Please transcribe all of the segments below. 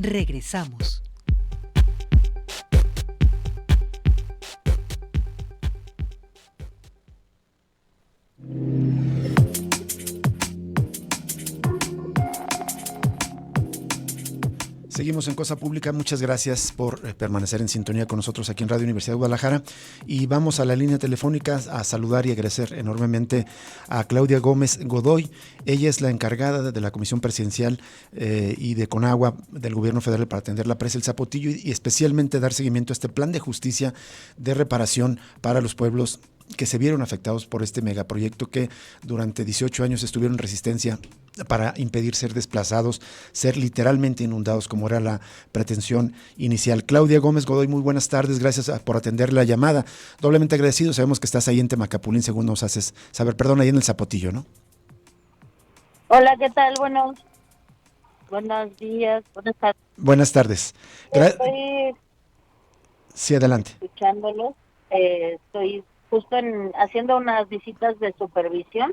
Regresamos. Seguimos en Cosa Pública. Muchas gracias por permanecer en sintonía con nosotros aquí en Radio Universidad de Guadalajara. Y vamos a la línea telefónica a saludar y agradecer enormemente a Claudia Gómez Godoy. Ella es la encargada de la Comisión Presidencial y de Conagua del Gobierno Federal para atender la presa El Zapotillo y especialmente dar seguimiento a este plan de justicia de reparación para los pueblos que se vieron afectados por este megaproyecto que durante 18 años estuvieron en resistencia para impedir ser desplazados, ser literalmente inundados, como era la pretensión inicial. Claudia Gómez Godoy, muy buenas tardes, gracias por atender la llamada. Doblemente agradecido, sabemos que estás ahí en Temacapulín, según nos haces saber, perdón, ahí en el Zapotillo, ¿no? Hola, ¿qué tal? Buenos días, buenas tardes. Buenas tardes. Estoy Sí, adelante. escuchándolos. Estoy justo haciendo unas visitas de supervisión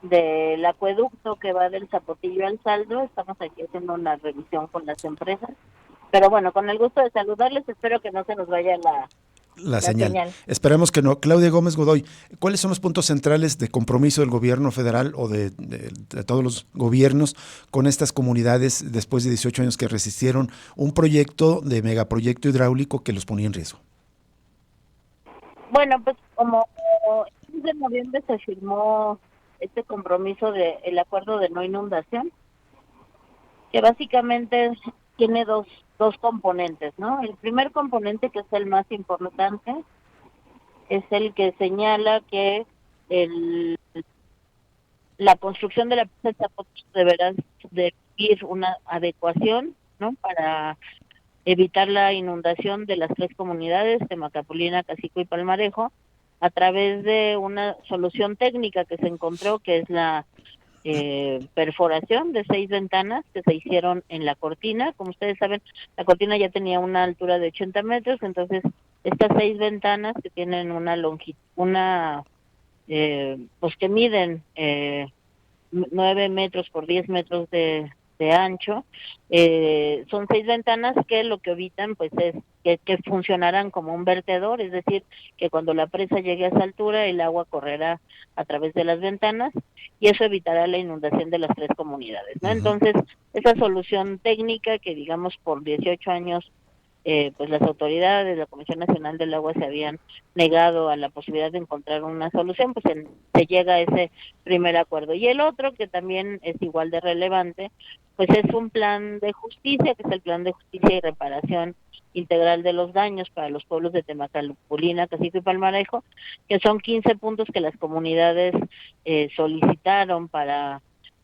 del acueducto que va del Zapotillo al Saldo. Estamos aquí haciendo una revisión con las empresas. Pero bueno, con el gusto de saludarles, espero que no se nos vaya La la señal. señal. Esperemos que no. Claudia Gómez Godoy, ¿cuáles son los puntos centrales de compromiso del gobierno federal o de todos los gobiernos con estas comunidades después de 18 años que resistieron un proyecto de megaproyecto hidráulico que los ponía en riesgo? Bueno, pues como el 10 de noviembre se firmó este compromiso del acuerdo de no inundación, que básicamente tiene dos componentes, ¿no? El primer componente, que es el más importante, es el que señala que la construcción de la presa deberá de ir una adecuación, ¿no? Para evitar la inundación de las tres comunidades, Temacapulina, Cacico y Palmarejo, a través de una solución técnica que se encontró, que es la perforación de 6 ventanas que se hicieron en la cortina. Como ustedes saben, la cortina ya tenía una altura de 80 metros, entonces estas 6 ventanas que tienen una longitud, pues que miden 9 metros por 10 metros de ancho, son 6 ventanas que lo que evitan pues es que funcionarán como un vertedor, es decir, que cuando la presa llegue a esa altura el agua correrá a través de las ventanas y eso evitará la inundación de las tres comunidades, ¿no? Entonces, esa solución técnica que digamos por 18 años pues las autoridades, la Comisión Nacional del Agua se habían negado a la posibilidad de encontrar una solución, pues se llega a ese primer acuerdo. Y el otro, que también es igual de relevante, pues es un plan de justicia, que es el plan de justicia y reparación integral de los daños para los pueblos de Temacapulina, Cacico y Palmarejo, que son 15 puntos que las comunidades solicitaron para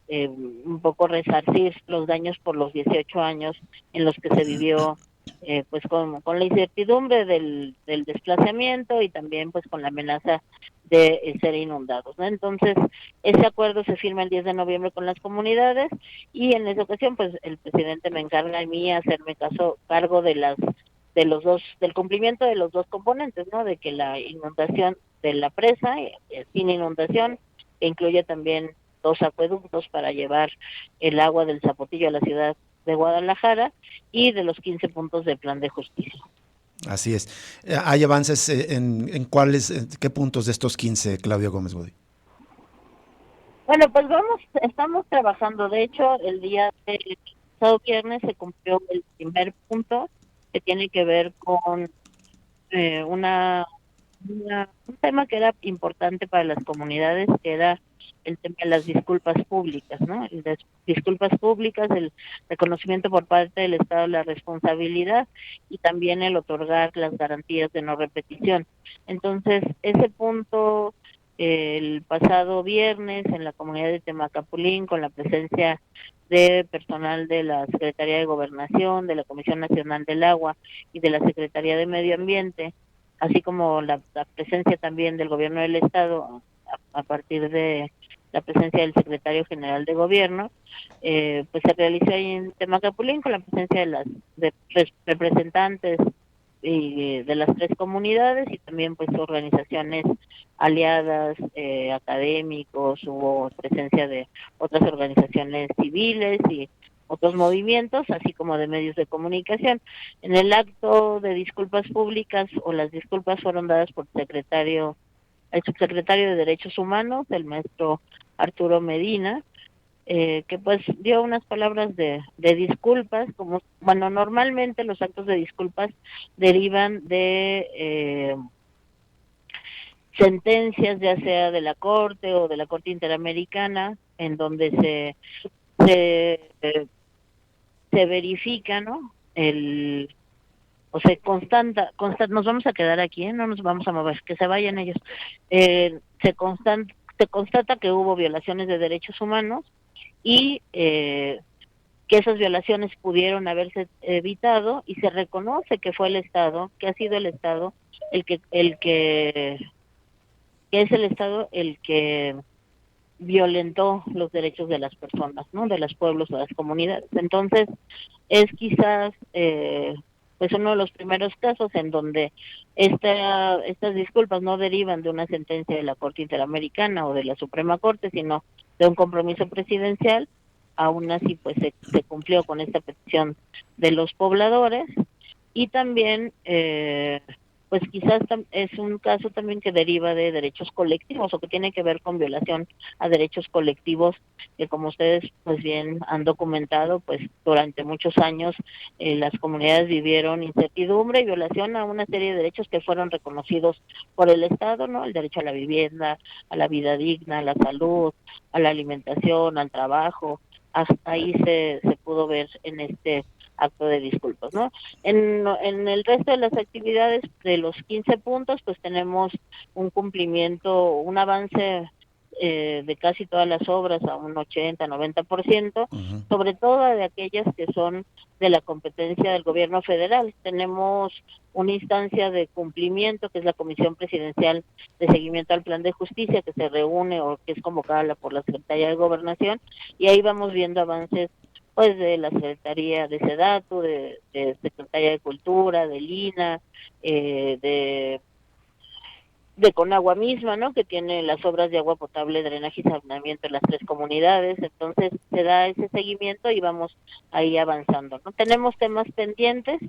un poco resarcir los daños por los 18 años en los que se vivió pues con la incertidumbre del desplazamiento y también pues con la amenaza de ser inundados, ¿no? Entonces, ese acuerdo se firma el 10 de noviembre con las comunidades y en esa ocasión pues el presidente me encarga a mí hacerme cargo del cumplimiento de los dos componentes, ¿no? De que la inundación de la presa, sin inundación, que incluye también 2 acueductos para llevar el agua del Zapotillo a la ciudad de Guadalajara y de los 15 puntos del plan de justicia. Así es. ¿Hay avances en cuáles, en qué puntos de estos 15, Claudia Gómez Godoy? Bueno, pues estamos trabajando. De hecho, el día del pasado viernes se cumplió el primer punto que tiene que ver con un tema que era importante para las comunidades, que era el tema de las disculpas públicas, ¿no? Disculpas públicas, el reconocimiento por parte del Estado de la responsabilidad y también el otorgar las garantías de no repetición. Entonces, ese punto, el pasado viernes en la comunidad de Temacapulín, con la presencia de personal de la Secretaría de Gobernación, de la Comisión Nacional del Agua y de la Secretaría de Medio Ambiente, así como la presencia también del gobierno del estado a partir de la presencia del secretario general de gobierno, pues se realizó ahí en Temacapulín con la presencia de representantes y de las tres comunidades y también pues organizaciones aliadas, académicos, hubo presencia de otras organizaciones civiles y otros movimientos, así como de medios de comunicación. En el acto de disculpas públicas, o las disculpas fueron dadas por el subsecretario de Derechos Humanos, el maestro Arturo Medina, que pues dio unas palabras de disculpas, como, bueno, normalmente los actos de disculpas derivan de sentencias, ya sea de la Corte o de la Corte Interamericana, en donde se, eh, se verifica, ¿no? O se nos vamos a quedar aquí, ¿eh? No nos vamos a mover, que se vayan ellos. Se constata que hubo violaciones de derechos humanos y que esas violaciones pudieron haberse evitado, y se reconoce que fue el Estado, que ha sido el Estado que es el Estado el que violentó los derechos de las personas, ¿no? De los pueblos, de las comunidades. Entonces, es quizás pues uno de los primeros casos en donde estas disculpas no derivan de una sentencia de la Corte Interamericana o de la Suprema Corte, sino de un compromiso presidencial. Aún así, pues se cumplió con esta petición de los pobladores. Y también pues quizás es un caso también que deriva de derechos colectivos, o que tiene que ver con violación a derechos colectivos, que como ustedes pues bien han documentado, pues durante muchos años las comunidades vivieron incertidumbre y violación a una serie de derechos que fueron reconocidos por el Estado, ¿no? El derecho a la vivienda, a la vida digna, a la salud, a la alimentación, al trabajo. Hasta ahí se pudo ver en este acto de disculpas, ¿no? En el resto de las actividades de los 15 puntos, pues tenemos un cumplimiento, un avance de casi todas las obras a un 80-90%, Ujú. sobre todo de aquellas que son de la competencia del gobierno federal. Tenemos una instancia de cumplimiento, que es la Comisión Presidencial de Seguimiento al Plan de Justicia, que se reúne o que es convocada por la Secretaría de Gobernación, y ahí vamos viendo avances pues de la Secretaría de Sedatu, de Secretaría de Cultura, del INA, de Conagua misma, ¿no? Que tiene las obras de agua potable, drenaje y saneamiento en las 3 comunidades. Entonces se da ese seguimiento y vamos ahí avanzando, ¿no? Tenemos temas pendientes.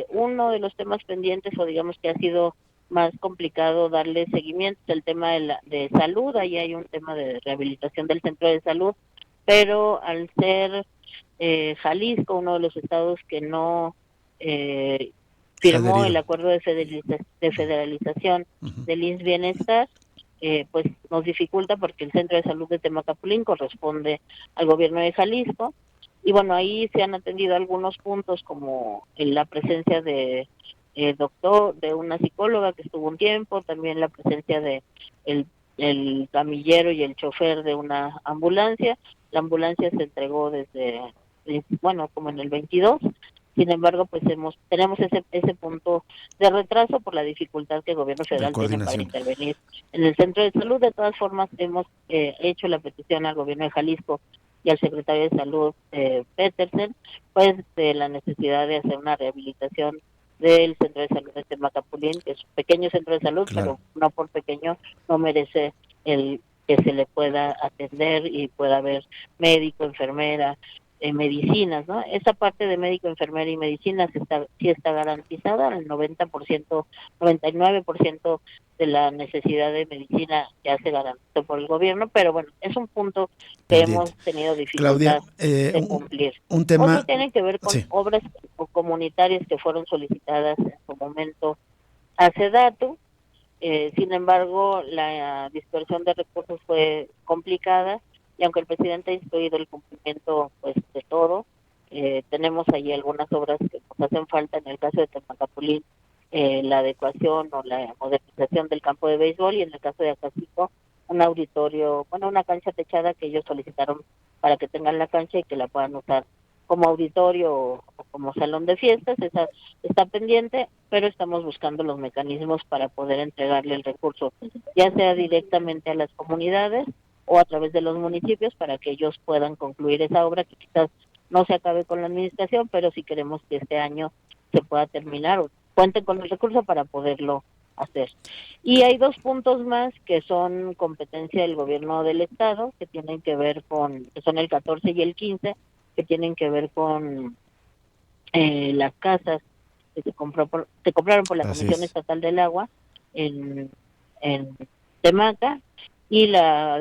Uno de los temas pendientes, o digamos que ha sido más complicado darle seguimiento, es el tema de salud. Ahí hay un tema de rehabilitación del centro de salud, pero al ser Jalisco uno de los estados que no Se ha firmó el adherido. acuerdo de federalización Ujú. del IMSS Bienestar, pues nos dificulta, porque el centro de salud de Temacapulín corresponde al gobierno de Jalisco. Y bueno, ahí se han atendido algunos puntos, como en la presencia de de una psicóloga que estuvo un tiempo, también la presencia de el, el camillero y el chofer de una ambulancia. La ambulancia se entregó bueno, como en el 22. Sin embargo, pues tenemos ese punto de retraso por la dificultad que el gobierno De federal tiene para coordinación. intervenir en el centro de salud. De todas formas, hemos hecho la petición al gobierno de Jalisco y al secretario de Salud, Petersen, pues de la necesidad de hacer una rehabilitación del centro de salud de Temacapulín, que es un pequeño centro de salud, Claro. pero no por pequeño no merece el que se le pueda atender y pueda haber médico, enfermera, medicinas, ¿no? Esa parte de médico, enfermera y medicinas sí está garantizada. El 90%, 99% de la necesidad de medicina ya se garantizó por el gobierno, pero bueno, es un punto que hemos Pendiente. tenido Claudia, dificultad de cumplir. un Otro tema, tiene que ver con sí, obras comunitarias que fueron solicitadas en su momento a Sedatu. Sin embargo, la dispersión de recursos fue complicada, y aunque el presidente ha instruido el cumplimiento pues de todo, tenemos ahí algunas obras que nos hacen falta. En el caso de Temacapulín, la adecuación o la modernización del campo de béisbol, y en el caso de Acapulco, un auditorio, bueno, una cancha techada que ellos solicitaron para que tengan la cancha y que la puedan usar como auditorio o como salón de fiestas. Esa está pendiente, pero estamos buscando los mecanismos para poder entregarle el recurso, ya sea directamente a las comunidades o a través de los municipios, para que ellos puedan concluir esa obra, que quizás no se acabe con la administración, pero sí queremos que este año se pueda terminar o cuenten con el recurso para poderlo hacer. Y hay 2 puntos más que son competencia del gobierno del estado, que tienen que ver que son el 14 y el 15, que tienen que ver con las casas que se compraron por la Así Comisión es. Estatal del Agua en, en Temaca, y la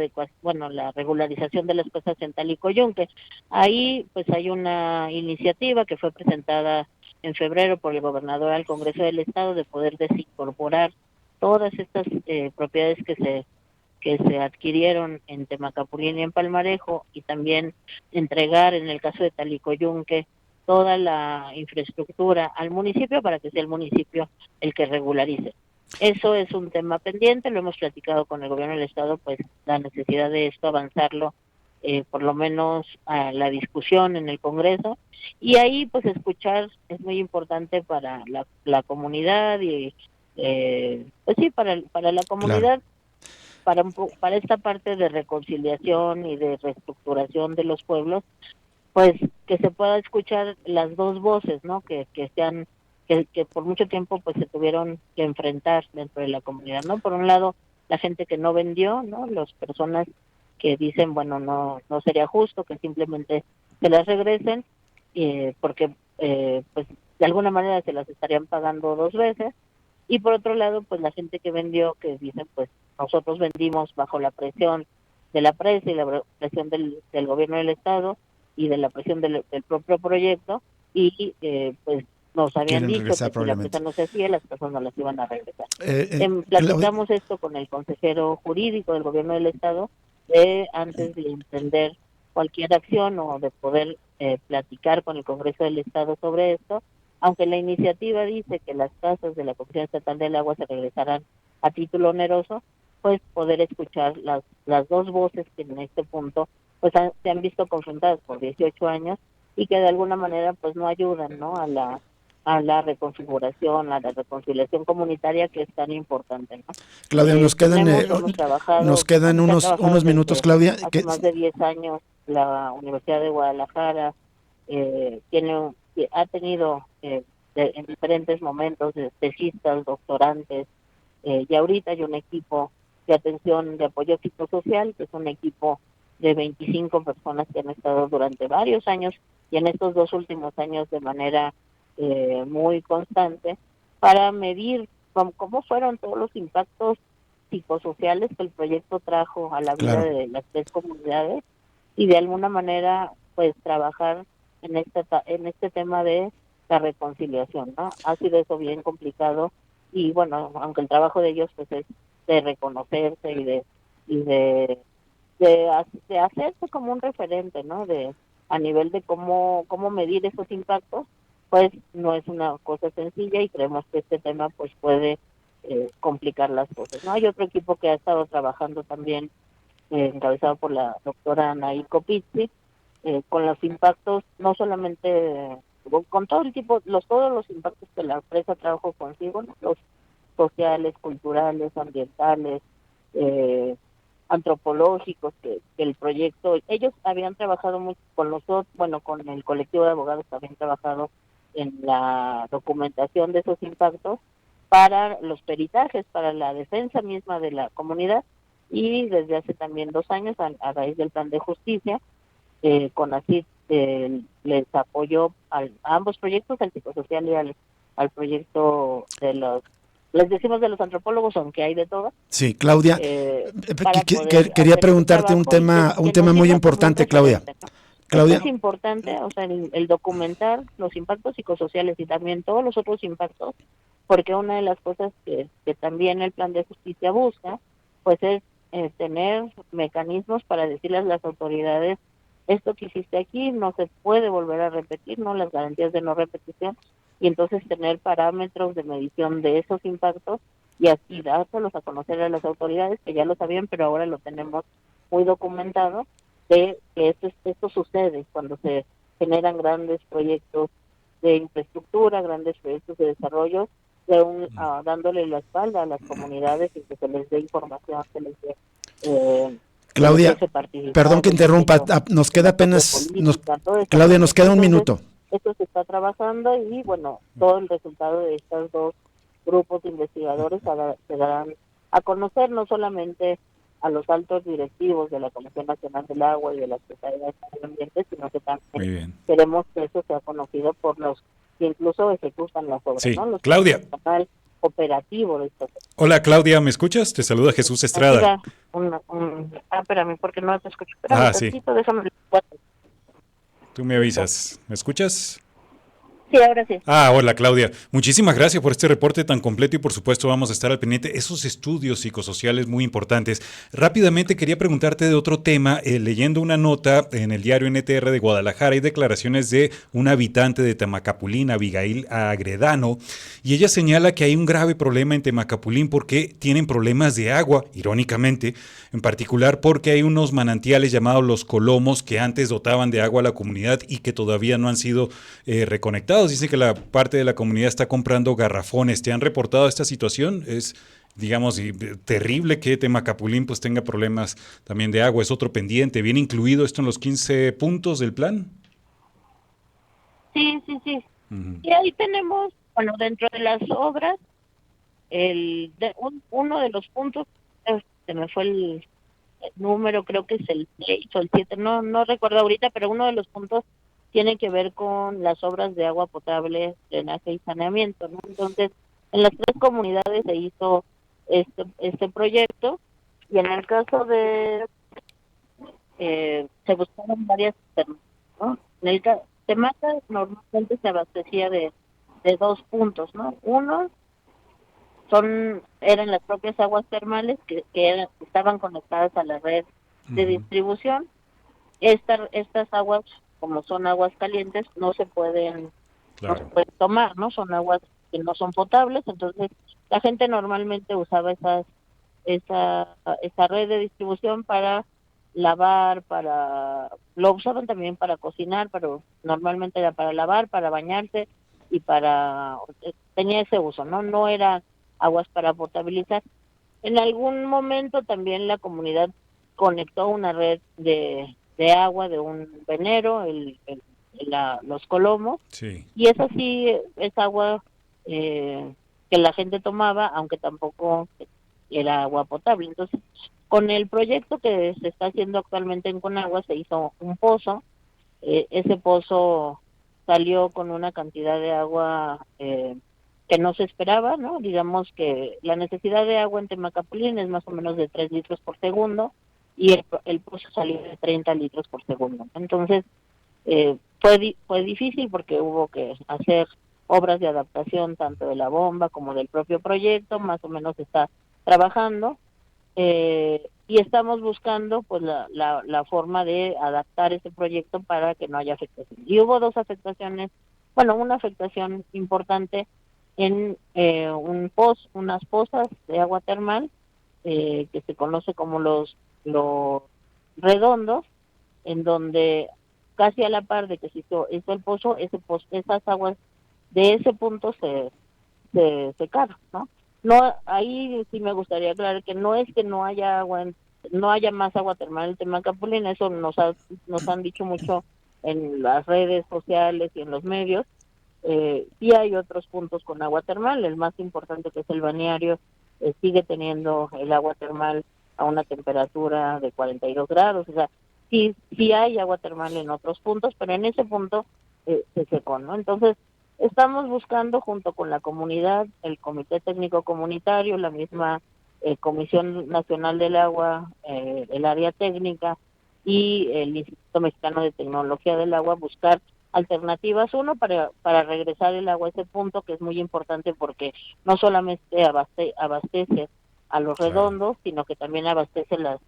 regularización de las casas en Talicoyunque. Ahí pues hay una iniciativa que fue presentada en febrero por el gobernador al Congreso del Estado de poder desincorporar todas estas propiedades que se adquirieron en Temacapulín y en Palmarejo, y también entregar, en el caso de Talicoyunque, toda la infraestructura al municipio para que sea el municipio el que regularice. Eso es un tema pendiente, lo hemos platicado con el gobierno del estado, pues la necesidad de esto avanzarlo, por lo menos a la discusión en el Congreso, y ahí pues escuchar es muy importante para la comunidad y pues sí, para la Claro. comunidad, para esta parte de reconciliación y de reestructuración de los pueblos, pues que se pueda escuchar las dos voces, ¿no? Que por mucho tiempo pues se tuvieron que enfrentar dentro de la comunidad, ¿no? Por un lado, la gente que no vendió, ¿no? Las personas que dicen, bueno, no sería justo que simplemente se las regresen, porque pues de alguna manera se las estarían pagando dos veces. Y por otro lado, pues la gente que vendió, que dicen, pues nosotros vendimos bajo la presión de la prensa y la presión del gobierno del estado y de la presión del propio proyecto, y pues nos habían Quieren dicho regresar que si la probablemente. presa no se hacía, las personas no las iban a regresar. Claudia, Platicamos esto con el consejero jurídico del gobierno del estado, de antes de emprender cualquier acción o de poder platicar con el Congreso del Estado sobre esto, aunque la iniciativa dice que las tasas de la Comisión Estatal del Agua se regresarán a título oneroso, pues poder escuchar las dos voces que en este punto pues se han visto confrontadas por 18 años, y que de alguna manera pues no ayudan, ¿no? A la reconfiguración, a la reconciliación comunitaria, que es tan importante, ¿no? Claudia, Hemos nos trabajado, quedan se ha trabajado unos minutos, desde Claudia. hace más de 10 años. La Universidad de Guadalajara ha tenido en diferentes momentos tesistas, doctorantes, y ahorita hay un equipo de atención de apoyo psicosocial, que es un equipo de 25 personas que han estado durante varios años, y en estos 2 últimos años de manera muy constante, para medir cómo fueron todos los impactos psicosociales que el proyecto trajo a la vida Claro. de las tres comunidades, y de alguna manera pues trabajar en este tema de la reconciliación, ¿no? Ha sido eso bien complicado, y bueno, aunque el trabajo de ellos pues es de reconocerse y de hacerse como un referente, ¿no? A nivel de cómo medir esos impactos, pues no es una cosa sencilla, y creemos que este tema pues puede complicar las cosas, ¿no? Hay otro equipo que ha estado trabajando también, encabezado por la doctora Anaí Copizzi, con los impactos, no solamente con todo el tipo, todos los impactos que la empresa trajo consigo, ¿no? Los sociales, culturales, ambientales, eh, antropológicos, que el proyecto, ellos habían trabajado mucho con nosotros, bueno, con el colectivo de abogados habían trabajado en la documentación de esos impactos para los peritajes, para la defensa misma de la comunidad, y desde hace también 2 años, a raíz del plan de justicia, CONACYT les apoyó a ambos proyectos, al psicosocial y al proyecto les decimos de los antropólogos, aunque hay de todo, Sí, Claudia, para poder quería hacer ese preguntarte trabajo, y un que tema nos muy sirva como un importante, Claudia. referente, ¿no? Esto es Claudia, importante, o sea, el documentar los impactos psicosociales y también todos los otros impactos, porque una de las cosas que también el plan de justicia busca, pues es tener mecanismos para decirles a las autoridades: esto que hiciste aquí no se puede volver a repetir, ¿no? Las garantías de no repetición, y entonces tener parámetros de medición de esos impactos, y así dárselos a conocer a las autoridades, que ya lo sabían, pero ahora lo tenemos muy documentado, de que esto sucede cuando se generan grandes proyectos de infraestructura, grandes proyectos de desarrollo, dándole la espalda a las comunidades, y que se les dé información, se les Claudia, deje perdón participar que del interrumpa, diseño nos de queda la propia apenas, política, toda esta Claudia, nos parte. queda un Entonces, minuto. esto se está trabajando, y bueno, todo el resultado de estos dos grupos de investigadores se darán a conocer, no solamente a los altos directivos de la Comisión Nacional del Agua y de la Secretaría de Medio Ambiente, sino que también Muy bien. queremos que eso sea conocido por los que incluso ejecutan las obras, Sí. ¿no? Los que Claudia. son el canal operativo de estas. Hola, Claudia, ¿me escuchas? Te saluda Jesús Estrada. Espérame, porque no te escucho. Espérame Sí. tantito, déjame. Tú me avisas. ¿Me escuchas? Sí, ahora sí. Hola Claudia, muchísimas gracias por este reporte tan completo y por supuesto vamos a estar al pendiente esos estudios psicosociales muy importantes. Rápidamente quería preguntarte de otro tema, leyendo una nota en el diario NTR de Guadalajara hay declaraciones de una habitante de Temacapulín, Abigail Agredano, y ella señala que hay un grave problema en Temacapulín porque tienen problemas de agua, irónicamente, en particular porque hay unos manantiales llamados los Colomos que antes dotaban de agua a la comunidad y que todavía no han sido reconectados. Dicen que la parte de la comunidad está comprando garrafones. ¿Te han reportado esta situación? Es, digamos, terrible que Temacapulín pues tenga problemas también de agua. Es otro pendiente. ¿Viene incluido esto en los 15 puntos del plan? Sí. Y ahí tenemos, bueno, dentro de las obras, uno de los puntos, se me fue el número, creo que es el 6 o el 7, no recuerdo ahorita, pero uno de los puntos tiene que ver con las obras de agua potable, drenaje y saneamiento, ¿no? Entonces, en las 3 comunidades se hizo este proyecto, y en el caso de se buscaron varias alternativas, ¿no? En el Temaca normalmente se abastecía de 2 puntos, ¿no? Uno eran las propias aguas termales que estaban conectadas a la red de distribución. Estas aguas, como son aguas calientes, no se pueden tomar, ¿no? Son aguas que no son potables, entonces la gente normalmente usaba esa red de distribución para lavar, lo usaban también para cocinar, pero normalmente era para lavar, para bañarse y tenía ese uso, no era aguas para potabilizar. En algún momento también la comunidad conectó una red de agua de un venero, los Colomos, Sí. y esa sí es agua que la gente tomaba, aunque tampoco era agua potable. Entonces, con el proyecto que se está haciendo actualmente en Conagua, se hizo un pozo. Ese pozo salió con una cantidad de agua que no se esperaba, ¿no? Digamos que la necesidad de agua en Temacapulín es más o menos de 3 litros por segundo, y el pozo salió de 30 litros por segundo. Entonces, fue difícil porque hubo que hacer obras de adaptación tanto de la bomba como del propio proyecto, más o menos está trabajando, y estamos buscando pues la forma de adaptar ese proyecto para que no haya afectación. Y hubo 2 afectaciones, bueno, una afectación importante en unas pozas de agua termal, que se conoce como los redondos, en donde casi a la par de que se hizo el pozo, esas aguas de ese punto se secaron, ¿no? No, ahí sí me gustaría aclarar que no es que no haya agua, no haya más agua termal en Temacapulín, eso nos han dicho mucho en las redes sociales y en los medios. Sí hay otros puntos con agua termal, el más importante, que es el balneario, sigue teniendo el agua termal a una temperatura de 42 grados, o sea, sí hay agua termal en otros puntos, pero en ese punto se secó, ¿no? Entonces, estamos buscando junto con la comunidad, el Comité Técnico Comunitario, la misma Comisión Nacional del Agua, el área técnica y el Instituto Mexicano de Tecnología del Agua, buscar alternativas. Uno, para regresar el agua a ese punto, que es muy importante porque no solamente abastece a los redondos, sino que también abastece las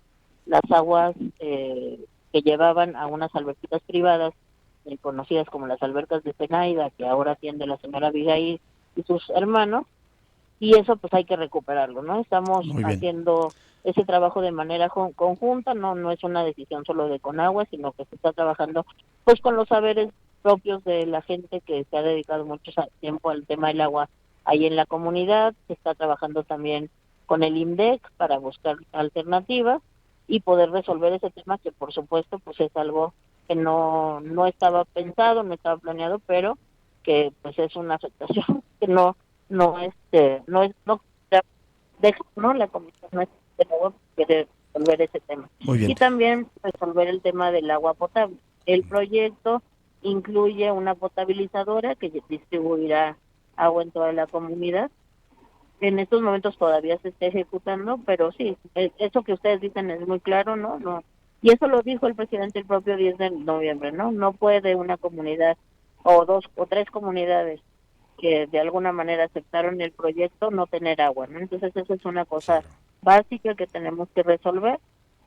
aguas que llevaban a unas alberquitas privadas, conocidas como las albercas de Zenaida, que ahora atiende la señora Abigail y sus hermanos, y eso pues hay que recuperarlo, ¿no? Estamos haciendo ese trabajo de manera conjunta, no es una decisión solo de Conagua, sino que se está trabajando pues con los saberes propios de la gente que se ha dedicado mucho tiempo al tema del agua ahí en la comunidad. Se está trabajando también con el IMDEC para buscar alternativas y poder resolver ese tema, que por supuesto pues es algo que no estaba pensado, no estaba planeado, pero que pues es una afectación que no es no deja, ¿no? La Comisión Nacional del Agua quiere resolver ese tema. Muy bien. Y también resolver el tema del agua potable. El proyecto incluye una potabilizadora que distribuirá agua en toda la comunidad. En estos momentos todavía se está ejecutando, pero sí, eso que ustedes dicen es muy claro, ¿no? No. Y eso lo dijo el presidente el propio 10 de noviembre, ¿no? No puede una comunidad o dos o tres comunidades que de alguna manera aceptaron el proyecto no tener agua, ¿no? Entonces eso es una cosa básica que tenemos que resolver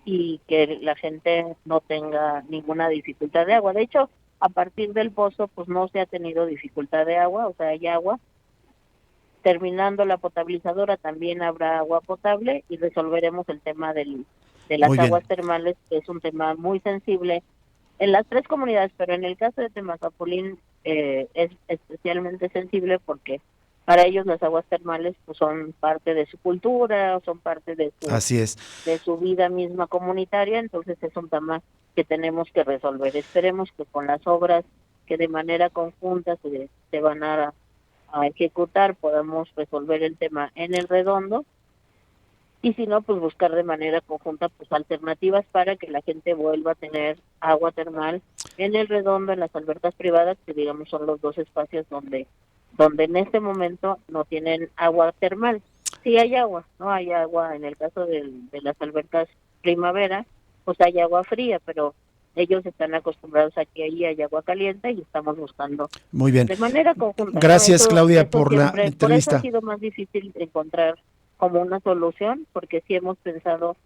y que la gente no tenga ninguna dificultad de agua. De hecho, a partir del pozo, pues no se ha tenido dificultad de agua, o sea, hay agua. Terminando la potabilizadora también habrá agua potable y resolveremos el tema de las Muy bien. aguas termales, que es un tema muy sensible en las tres comunidades, pero en el caso de Temazapulín es especialmente sensible porque para ellos las aguas termales pues son parte de su cultura, son parte Así es. de su vida misma comunitaria, entonces es un tema que tenemos que resolver. Esperemos que con las obras que de manera conjunta se van a ejecutar podamos resolver el tema en el redondo y si no, pues buscar de manera conjunta pues alternativas para que la gente vuelva a tener agua termal en el redondo, en las albercas privadas, que digamos son los dos espacios donde en este momento no tienen agua termal. Sí hay agua, no hay agua en el caso de las albercas primavera, pues hay agua fría, pero ellos están acostumbrados a que ahí hay agua caliente y estamos buscando Muy bien. de manera conjunta. Gracias, ¿No? Claudia, por la Por eso entrevista. ha sido más difícil encontrar como una solución, porque sí hemos pensado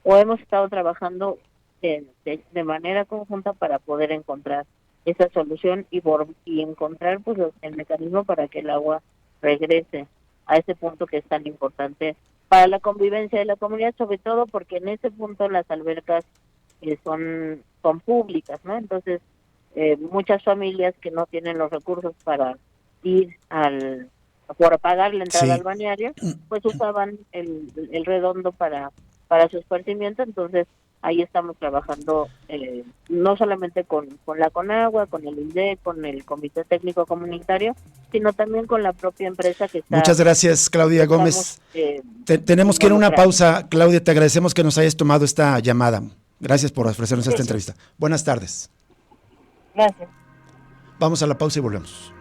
o hemos estado trabajando de manera conjunta para poder encontrar esa solución y encontrar pues el mecanismo para que el agua regrese a ese punto que es tan importante para la convivencia de la comunidad, sobre todo porque en ese punto las albercas son públicas, ¿no? Entonces, muchas familias que no tienen los recursos para ir por pagar la entrada al balneario, pues usaban el redondo para su esparcimiento, entonces ahí estamos trabajando no solamente con la Conagua, con el INDEC, con el Comité Técnico Comunitario, sino también con la propia empresa que está... Muchas gracias, Claudia Gómez. Tenemos que ir a una pausa. Claudia, te agradecemos que nos hayas tomado esta llamada. Gracias por ofrecernos esta entrevista. Buenas tardes. Gracias. Vamos a la pausa y volvemos.